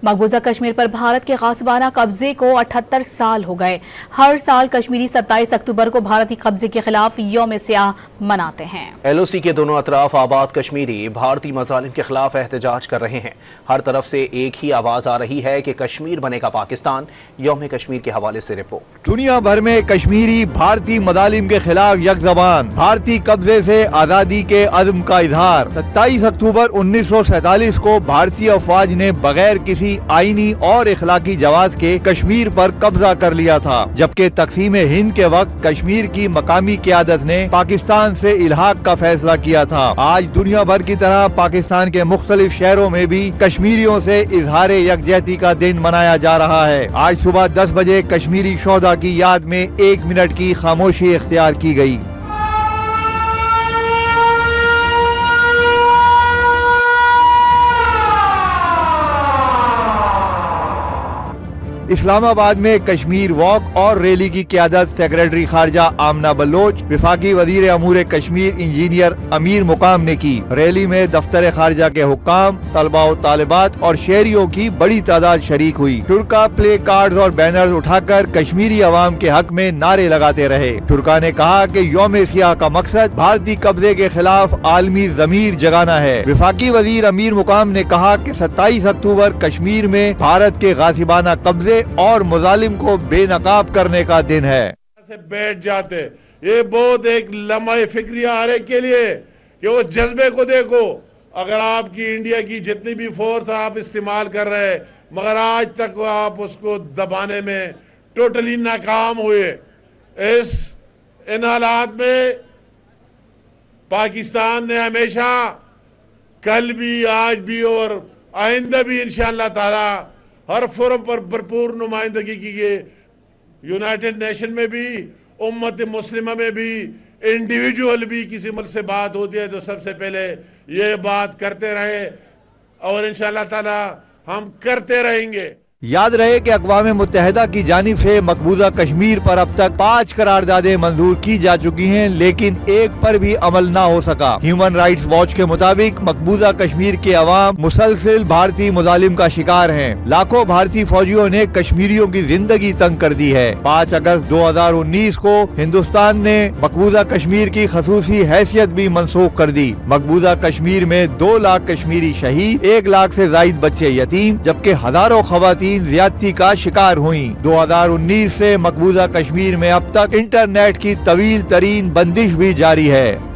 मकबूजा कश्मीर पर भारत के गासिबाना कब्जे को 78 साल हो गए। हर साल कश्मीरी 27 अक्टूबर को भारतीय कब्जे के खिलाफ यौम स्याह मनाते हैं। LOC के दोनों अतराफ आबाद कश्मीरी भारतीय मजालिम के खिलाफ एहतजाज कर रहे हैं। हर तरफ से एक ही आवाज आ रही है कि कश्मीर बनेगा पाकिस्तान। यौम कश्मीर के हवाले से रिपोर्ट। दुनिया भर में कश्मीरी भारतीय मजालिम के खिलाफ यकजबान, भारतीय कब्जे से आजादी के अज़्म का इजहार। 27 अक्टूबर 1947 को भारतीय अफवाज ने बगैर किसी आईनी और इखलाकी जवाब के कश्मीर पर कब्जा कर लिया था, जबकि तकसीम हिंद के वक्त कश्मीर की मकामी क़यादत ने पाकिस्तान से इल्हाक का फैसला किया था। आज दुनिया भर की तरह पाकिस्तान के मुख्तलिफ शहरों में भी कश्मीरियों से इजहार यकजहती का दिन मनाया जा रहा है। आज सुबह 10 बजे कश्मीरी शोहदा की याद में 1 मिनट की खामोशी इख्तियार की गई। इस्लामाबाद में कश्मीर वॉक और रैली की क़यादत सेक्रेटरी खारजा आमना बलोच, विफाकी वजीर अमूर कश्मीर इंजीनियर अमीर मुकाम ने की। रैली में दफ्तर खारजा के हुक्काम, तलबा और तालिबात और शहरियों की बड़ी तादाद शरीक हुई। टुरका प्ले कार्ड और बैनर्स उठाकर कश्मीरी अवाम के हक में नारे लगाते रहे। टुरका ने कहा कि यौम स्याह का मकसद भारतीय कब्जे के खिलाफ आलमी ज़मीर जगाना है। विफाकी वजीर अमीर मुकाम ने कहा कि 27 अक्टूबर कश्मीर में भारत के गासिबाना कब्जे और मुजालिम को बेनकाब करने का दिन है। से बैठ जाते, ये बहुत एक लम्हे फिक्रिया हर एक के लिए कि वो जज्बे को देखो। अगर आपकी इंडिया की जितनी भी फोर्स आप इस्तेमाल कर रहे हैं, मगर आज तक आप उसको दबाने में टोटली नाकाम हुए। इन हालात में पाकिस्तान ने हमेशा, कल भी, आज भी और आइंदा भी इंशाअल्लाह ताला हर फोरम पर भरपूर नुमाइंदगी की है। यूनाइटेड नेशन में भी, उम्मत मुस्लिमा में भी, इंडिविजुअल भी किसी मुल्क से बात होती है तो सबसे पहले ये बात करते रहे और इंशाअल्लाह ताला हम करते रहेंगे। याद रहे कि अक़वाम मुत्तहिदा की जानिब से मकबूजा कश्मीर पर अब तक 5 करारदादें मंजूर की जा चुकी हैं, लेकिन एक पर भी अमल ना हो सका। ह्यूमन राइट्स वॉच के मुताबिक मकबूजा कश्मीर के अवाम मुसलसल भारतीय मुजालिम का शिकार हैं। लाखों भारतीय फौजियों ने कश्मीरियों की जिंदगी तंग कर दी है। 5 अगस्त 2019 को हिंदुस्तान ने मकबूजा कश्मीर की खसूसी हैसियत भी मनसूख कर दी। मकबूजा कश्मीर में 2 लाख कश्मीरी शहीद, 1 लाख से जायद बच्चे यतीम, जबकि हजारों खवातीन ज्यादती का शिकार हुई। 2019 से मकबूजा कश्मीर में अब तक इंटरनेट की तवील तरीन बंदिश भी जारी है।